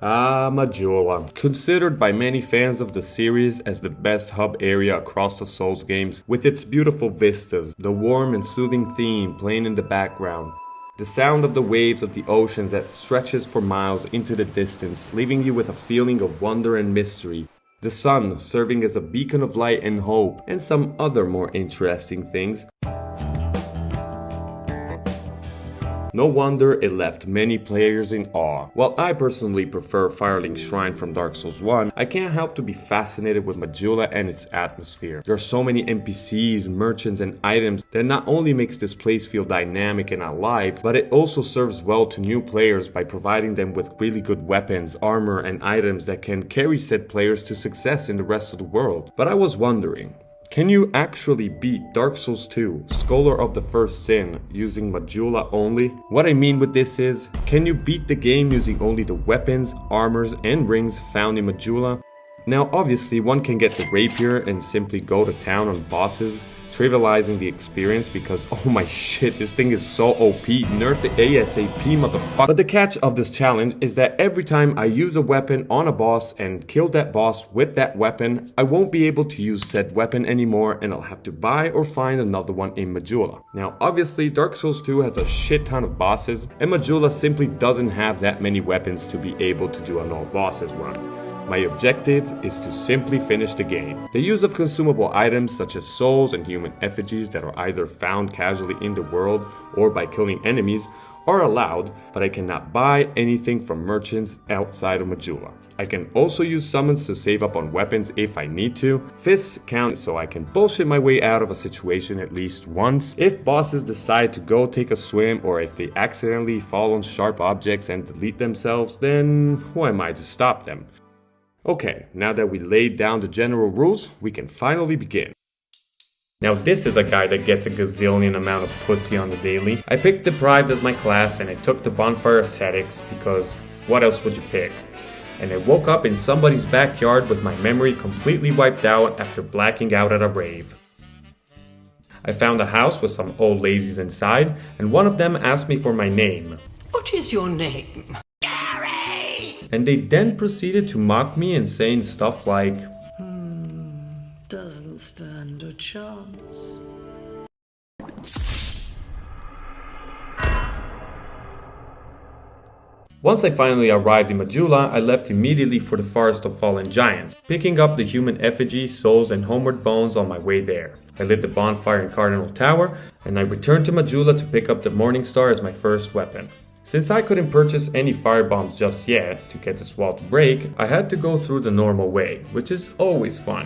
Majula. Considered by many fans of the series as the best hub area across the Souls games, with its beautiful vistas, the warm and soothing theme playing in the background, the sound of the waves of the ocean that stretches for miles into the distance, leaving you with a feeling of wonder and mystery, the sun serving as a beacon of light and hope, and some other more interesting things. No wonder it left many players in awe. While I personally prefer Firelink Shrine from Dark Souls 1, I can't help to be fascinated with Majula and its atmosphere. There are so many NPCs, merchants, and items that not only makes this place feel dynamic and alive, but it also serves well to new players by providing them with really good weapons, armor, and items that can carry said players to success in the rest of the world. But I was wondering, can you actually beat Dark Souls 2, Scholar of the First Sin, using Majula only? What I mean with this is, can you beat the game using only the weapons, armors, and rings found in Majula? Now obviously one can get the rapier and simply go to town on bosses, trivializing the experience because oh my shit, this thing is so OP, nerf it ASAP motherfucker. But the catch of this challenge is that every time I use a weapon on a boss and kill that boss with that weapon, I won't be able to use said weapon anymore and I'll have to buy or find another one in Majula. Now obviously Dark Souls 2 has a shit ton of bosses and Majula simply doesn't have that many weapons to be able to do an all bosses run. My objective is to simply finish the game. The use of consumable items such as souls and human effigies that are either found casually in the world or by killing enemies are allowed, but I cannot buy anything from merchants outside of Majula. I can also use summons to save up on weapons if I need to. Fists count so I can bullshit my way out of a situation at least once. If bosses decide to go take a swim or if they accidentally fall on sharp objects and delete themselves, then who am I to stop them? Okay, now that we laid down the general rules, we can finally begin. Now this is a guy that gets a gazillion amount of pussy on the daily. I picked Deprived as my class and I took the Bonfire Ascetics because what else would you pick? And I woke up in somebody's backyard with my memory completely wiped out after blacking out at a rave. I found a house with some old ladies inside and one of them asked me for my name. What is your name? And they then proceeded to mock me and saying stuff like, Doesn't stand a chance. Once I finally arrived in Majula, I left immediately for the Forest of Fallen Giants, picking up the human effigy, souls, and homeward bones on my way there. I lit the bonfire in Cardinal Tower, and I returned to Majula to pick up the Morning Star as my first weapon. Since I couldn't purchase any firebombs just yet to get this wall to break, I had to go through the normal way, which is always fun.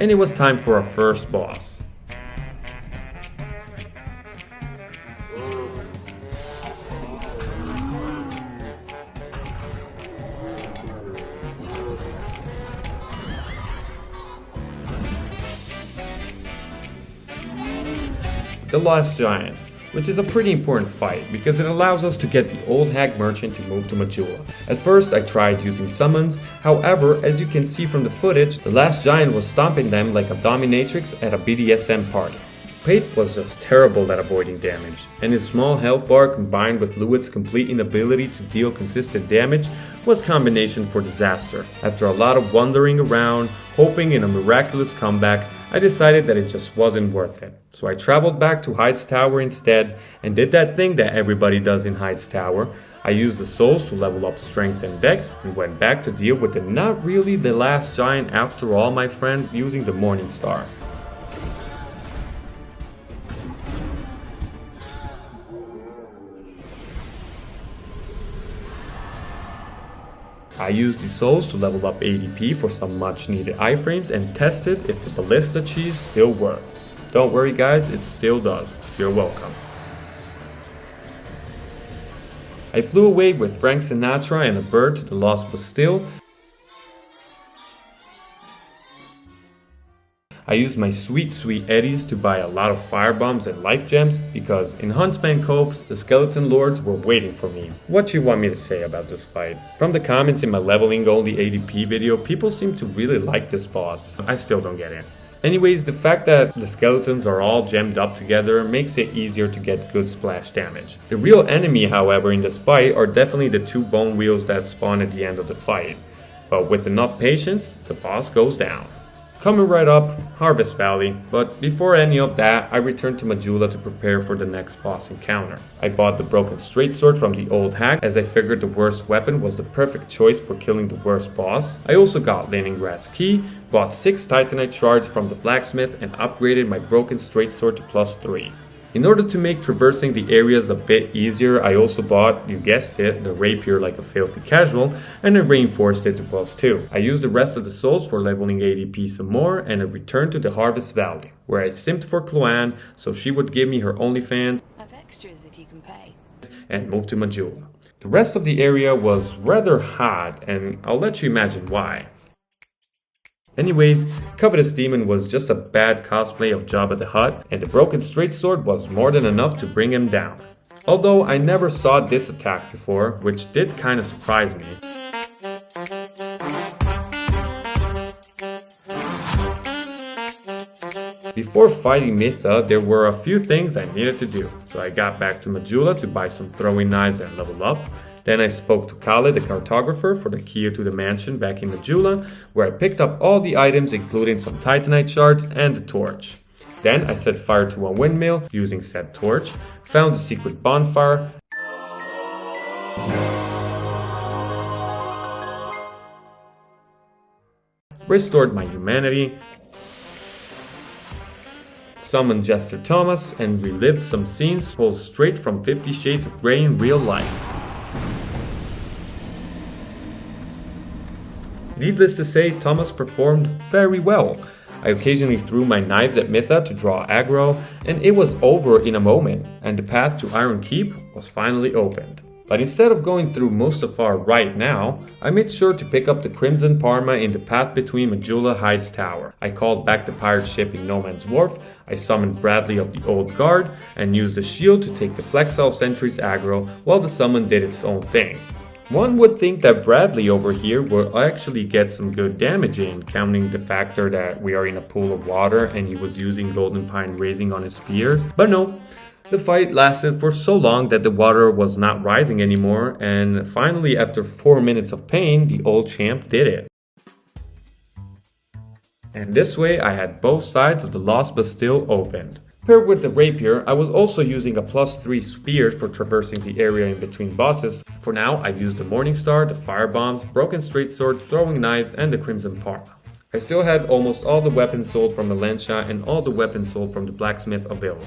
And it was time for our first boss. The Last Giant, which is a pretty important fight because it allows us to get the old hag merchant to move to Majula. At first I tried using summons, however as you can see from the footage, the last giant was stomping them like a dominatrix at a BDSM party. Pate was just terrible at avoiding damage, and his small health bar combined with Luit's complete inability to deal consistent damage was combination for disaster. After a lot of wandering around, hoping in a miraculous comeback, I decided that it just wasn't worth it. So I traveled back to Hyde's Tower instead and did that thing that everybody does in Hyde's Tower. I used the souls to level up strength and dex and went back to deal with the not really the last giant after all, my friend, using the Morning Star. I used the souls to level up ADP for some much needed iframes and tested if the ballista cheese still worked. Don't worry guys, it still does. You're welcome. I flew away with Frank Sinatra and a bird to the Lost Bastille. I used my sweet eddies to buy a lot of firebombs and life gems because in Huntsman Copes, the skeleton lords were waiting for me. What you want me to say about this fight? From the comments in my leveling only ADP video, people seem to really like this boss. I still don't get it. Anyways, the fact that the skeletons are all gemmed up together makes it easier to get good splash damage. The real enemy, however, in this fight are definitely the two bone wheels that spawn at the end of the fight. But with enough patience, the boss goes down. Coming right up, Harvest Valley, but before any of that, I returned to Majula to prepare for the next boss encounter. I bought the broken straight sword from the old hack as I figured the worst weapon was the perfect choice for killing the worst boss. I also got Leningrass Key, bought 6 Titanite shards from the blacksmith and upgraded my broken straight sword to +3. In order to make traversing the areas a bit easier, I also bought, you guessed it, the rapier like a filthy casual, and I reinforced it to +2. I used the rest of the souls for leveling ADP some more, and I returned to the Harvest Valley, where I simped for Chloanne so she would give me her OnlyFans Have extras if you can pay. and moved to Majula. The rest of the area was rather hot, and I'll let you imagine why. Anyways, Covetous Demon was just a bad cosplay of Jabba the Hutt, and the broken straight sword was more than enough to bring him down. Although I never saw this attack before, which did kinda surprise me. Before fighting Mitha, there were a few things I needed to do, so I got back to Majula to buy some throwing knives and level up. Then I spoke to Kale, the cartographer, for the key to the mansion back in Majula, where I picked up all the items including some Titanite shards and a torch. Then I set fire to a windmill using said torch, found a secret bonfire, restored my humanity, summoned Jester Thomas, and relived some scenes pulled straight from 50 Shades of Grey in real life. Needless to say, Thomas performed very well. I occasionally threw my knives at Mitha to draw aggro, and it was over in a moment, and the path to Iron Keep was finally opened. But instead of going through Mustafar right now, I made sure to pick up the Crimson Parma in the path between Majula Heights Tower. I called back the pirate ship in No Man's Wharf, I summoned Bradley of the Old Guard, and used the shield to take the Flexile Sentry's aggro while the summon did its own thing. One would think that Bradley over here will actually get some good damage in, counting the factor that we are in a pool of water and he was using Golden Pine Raising on his spear. But no, the fight lasted for so long that the water was not rising anymore, and finally after 4 minutes of pain, the old champ did it. And this way I had both sides of the Lost Bastille opened. Paired with the rapier, I was also using a +3 spear for traversing the area in between bosses. For now, I've used the Morningstar, the firebombs, broken straight sword, throwing knives, and the Crimson Parma. I still had almost all the weapons sold from the Lancia and all the weapons sold from the blacksmith available.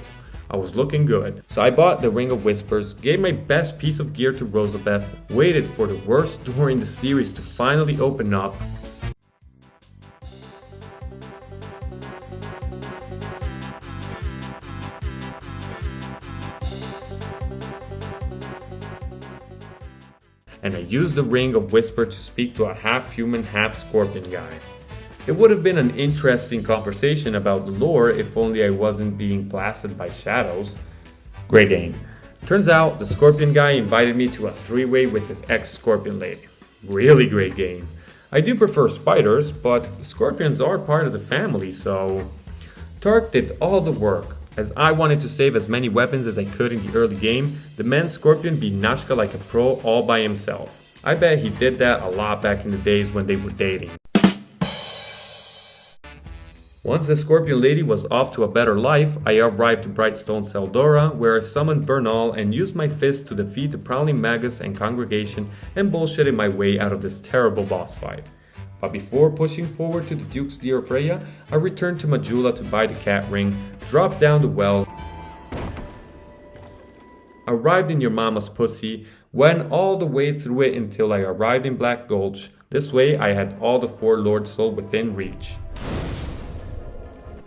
I was looking good, so I bought the Ring of Whispers, gave my best piece of gear to Rosabeth, waited for the worst door in the series to finally open up, and I used the Ring of Whisper to speak to a half-human, half-scorpion guy. It would have been an interesting conversation about the lore if only I wasn't being blasted by shadows. Great game. Turns out the scorpion guy invited me to a 3-way with his ex-scorpion lady. Really great game. I do prefer spiders, but scorpions are part of the family, so... Tark did all the work. As I wanted to save as many weapons as I could in the early game, the man Scorpion beat Nashka like a pro all by himself. I bet he did that a lot back in the days when they were dating. Once the Scorpion Lady was off to a better life, I arrived to Brightstone Seldora, where I summoned Bernal and used my fist to defeat the Prowling Magus and Congregation and bullshitted my way out of this terrible boss fight. But before pushing forward to the Duke's Deer Freya, I returned to Majula to buy the cat ring, dropped down the well, arrived in your mama's pussy, went all the way through it until I arrived in Black Gulch. This way I had all the 4 Lords Soul within reach.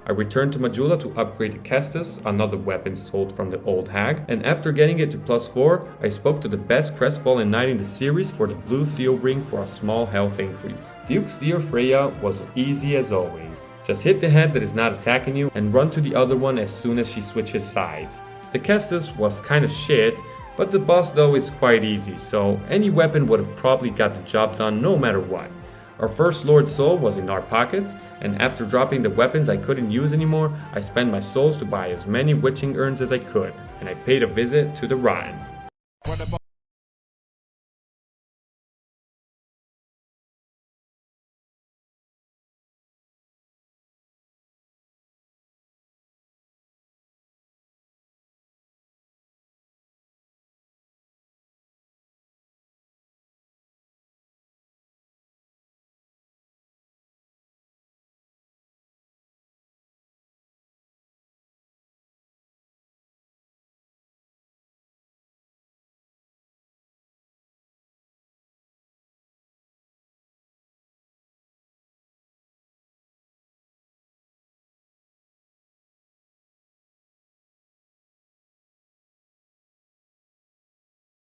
I returned to Majula to upgrade the Kestis, another weapon sold from the old hag, and after getting it to +4, I spoke to the best crestfallen knight in the series for the blue seal ring for a small health increase. Duke's Dear Freya was easy as always. Just hit the head that is not attacking you and run to the other one as soon as she switches sides. The Kestis was kinda shit, but the boss though is quite easy, so any weapon would have probably got the job done no matter what. Our first Lord Soul was in our pockets, and after dropping the weapons I couldn't use anymore, I spent my souls to buy as many witching urns as I could, and I paid a visit to the Rhine.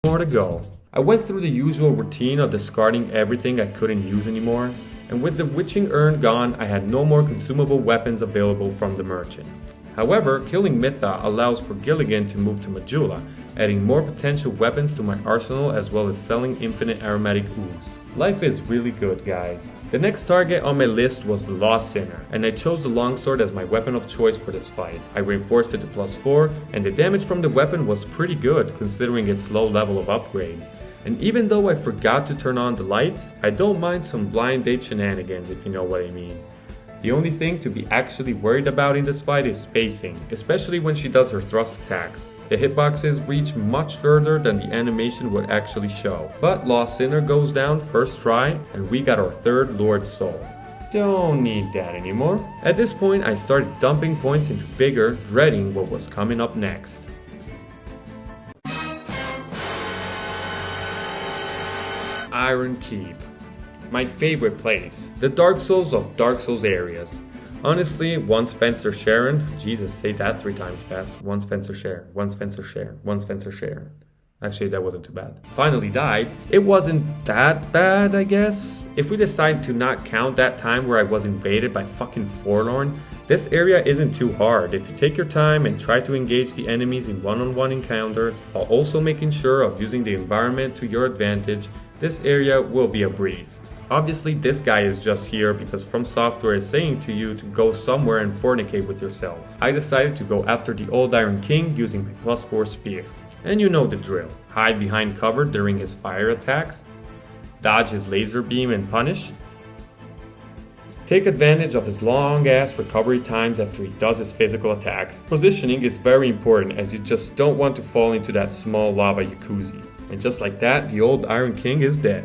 More to go. I went through the usual routine of discarding everything I couldn't use anymore, and with the witching urn gone, I had no more consumable weapons available from the merchant. However, killing Mitha allows for Gilligan to move to Majula, adding more potential weapons to my arsenal as well as selling infinite aromatic ooze. Life is really good, guys. The next target on my list was the Lost Sinner, and I chose the longsword as my weapon of choice for this fight. I reinforced it to +4, and the damage from the weapon was pretty good considering its low level of upgrade. And even though I forgot to turn on the lights, I don't mind some blind date shenanigans if you know what I mean. The only thing to be actually worried about in this fight is spacing, especially when she does her thrust attacks. The hitboxes reach much further than the animation would actually show. But Lost Sinner goes down first try, and we got our third Lord Soul. Don't need that anymore. At this point I started dumping points into Vigor, dreading what was coming up next. Iron Keep. My favorite place. The Dark Souls of Dark Souls areas. Honestly, once Fencer Sharon, Jesus, say that 3 times fast. Once Fencer Sharon, once Fencer Sharon, once Fencer Sharon. Actually, that wasn't too bad. Finally died. It wasn't that bad, I guess. If we decide to not count that time where I was invaded by fucking Forlorn, this area isn't too hard if you take your time and try to engage the enemies in one-on-one encounters, while also making sure of using the environment to your advantage. This area will be a breeze. Obviously, this guy is just here because From Software is saying to you to go somewhere and fornicate with yourself. I decided to go after the Old Iron King using my +4 spear. And you know the drill. Hide behind cover during his fire attacks, dodge his laser beam and punish, take advantage of his long ass recovery times after he does his physical attacks. Positioning is very important as you just don't want to fall into that small lava jacuzzi. And just like that, the Old Iron King is dead.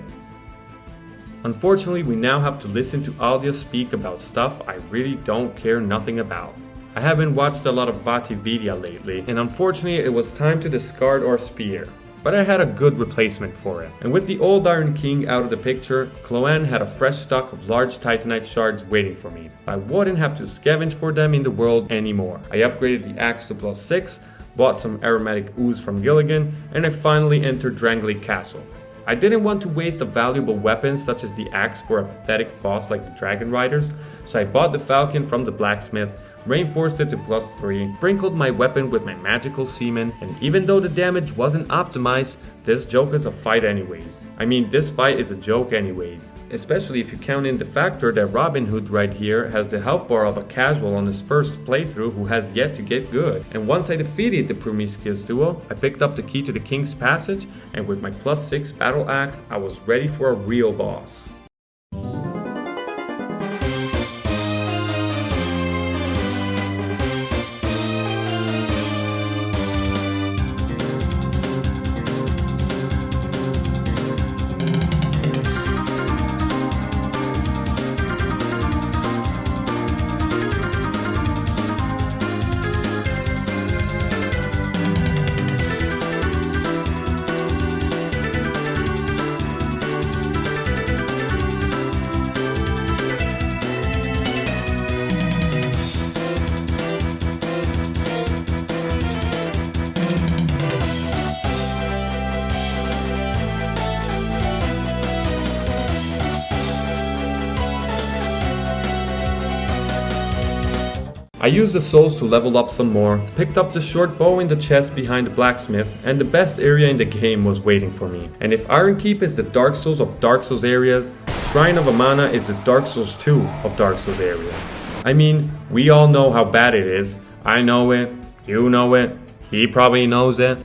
Unfortunately, we now have to listen to Aldia speak about stuff I really don't care nothing about. I haven't watched a lot of Vatividia lately, and unfortunately it was time to discard our spear. But I had a good replacement for it. And with the Old Iron King out of the picture, Cloanne had a fresh stock of large Titanite shards waiting for me. I wouldn't have to scavenge for them in the world anymore. I upgraded the axe to +6, bought some aromatic ooze from Gilligan, and I finally entered Drangleic Castle. I didn't want to waste a valuable weapon such as the axe for a pathetic boss like the Dragon Riders, so I bought the falcon from the blacksmith, reinforced it to +3, sprinkled my weapon with my magical semen, and even though the damage wasn't optimized, this joke is a fight anyways. I mean, this fight is a joke anyways. Especially if you count in the factor that Robin Hood right here has the health bar of a casual on his first playthrough who has yet to get good. And once I defeated the Promiscuous duo, I picked up the key to the King's Passage, and with my +6 battle axe, I was ready for a real boss. I used the souls to level up some more, picked up the short bow in the chest behind the blacksmith, and the best area in the game was waiting for me. And if Iron Keep is the Dark Souls of Dark Souls areas, Shrine of Amana is the Dark Souls 2 of Dark Souls area. I mean, we all know how bad it is. I know it, you know it, he probably knows it.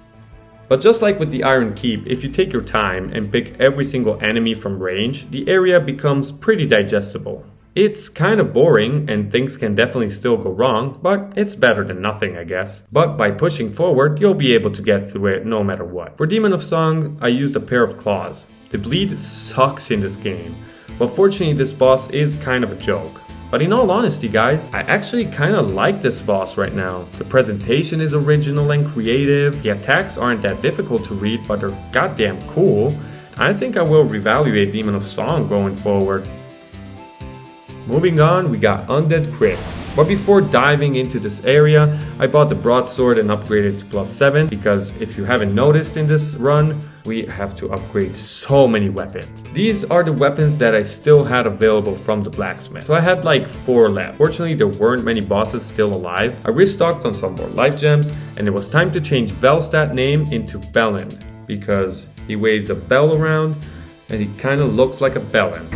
But just like with the Iron Keep, if you take your time and pick every single enemy from range, the area becomes pretty digestible. It's kind of boring and things can definitely still go wrong, but it's better than nothing, I guess. But by pushing forward, you'll be able to get through it no matter what. For Demon of Song, I used a pair of claws. The bleed sucks in this game, but fortunately this boss is kind of a joke. But in all honesty guys, I actually kinda like this boss right now. The presentation is original and creative, the attacks aren't that difficult to read but they're goddamn cool. I think I will reevaluate Demon of Song going forward. Moving on, we got Undead Crypt. But before diving into this area, I bought the broadsword and upgraded to +7 because if you haven't noticed in this run, we have to upgrade so many weapons. These are the weapons that I still had available from the blacksmith. So I had like 4 left. Fortunately, there weren't many bosses still alive. I restocked on some more life gems and it was time to change Velstad name into Bellin because he waves a bell around and he kind of looks like a bellin.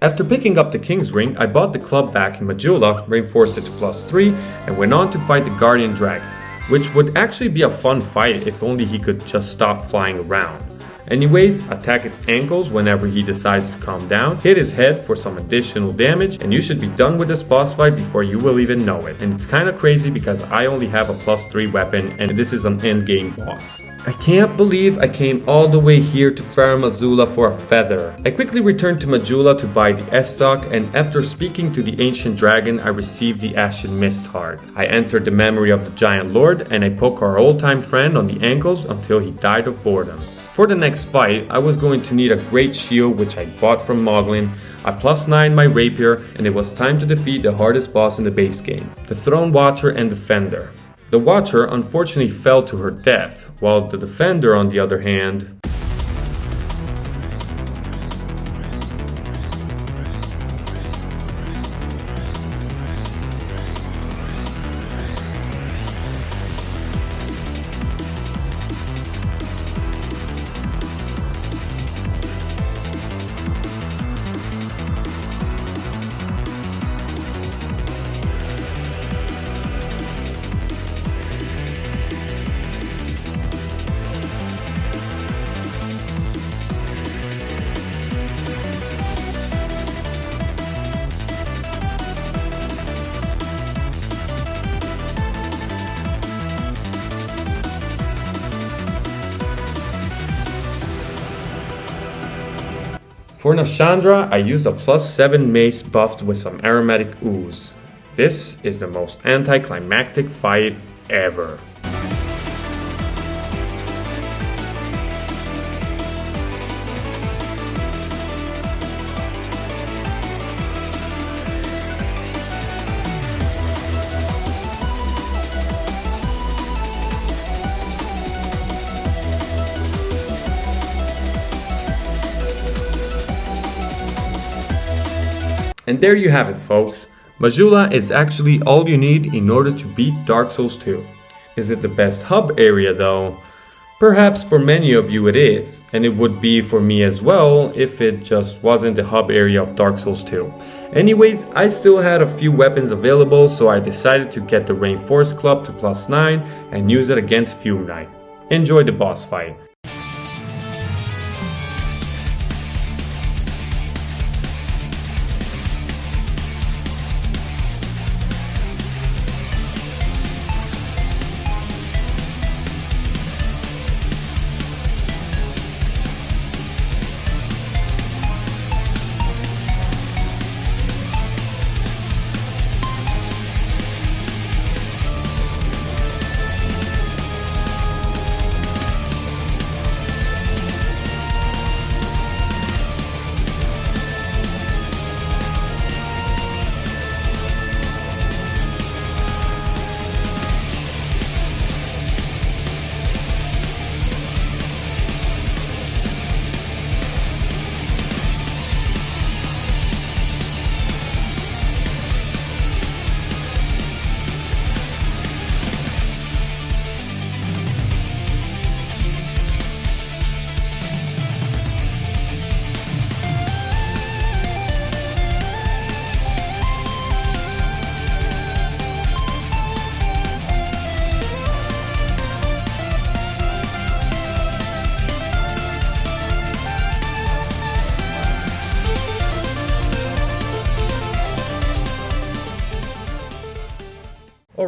After picking up the King's Ring, I bought the club back in Majula, reinforced it to +3, and went on to fight the Guardian Dragon, which would actually be a fun fight if only he could just stop flying around. Anyways, attack its ankles whenever he decides to calm down, hit his head for some additional damage, and you should be done with this boss fight before you will even know it. And it's kinda crazy because I only have a +3 weapon and this is an endgame boss. I can't believe I came all the way here to farm Majula for a feather. I quickly returned to Majula to buy the S-Stock, and after speaking to the ancient dragon I received the Ashen Mist Heart. I entered the memory of the giant lord and I poke our old-time friend on the ankles until he died of boredom. For the next fight, I was going to need a great shield which I bought from Moglin. I +9 my rapier and it was time to defeat the hardest boss in the base game, the Throne Watcher and Defender. The Watcher unfortunately fell to her death, while the Defender on the other hand... For Nashandra, I used a +7 mace buffed with some aromatic ooze. This is the most anticlimactic fight ever. And there you have it, folks. Majula is actually all you need in order to beat Dark Souls 2. Is it the best hub area though? Perhaps for many of you it is, and it would be for me as well if it just wasn't the hub area of Dark Souls 2. Anyways, I still had a few weapons available, so I decided to get the Reinforced Club to +9 and use it against Fume Knight. Enjoy the boss fight.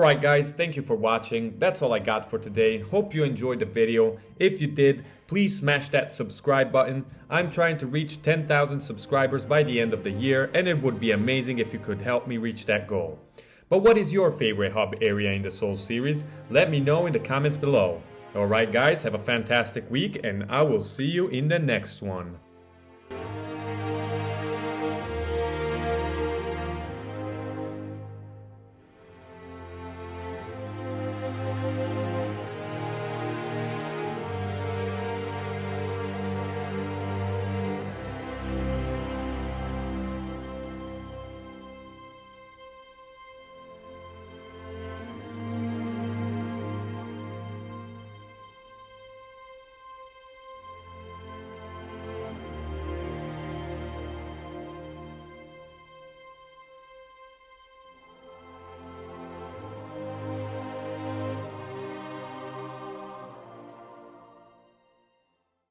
Alright guys, thank you for watching. That's all I got for today. Hope you enjoyed the video. If you did, please smash that subscribe button. I'm trying to reach 10,000 subscribers by the end of the year, and it would be amazing if you could help me reach that goal. But what is your favorite hub area in the Souls series? Let me know in the comments below. Alright guys, have a fantastic week, and I will see you in the next one.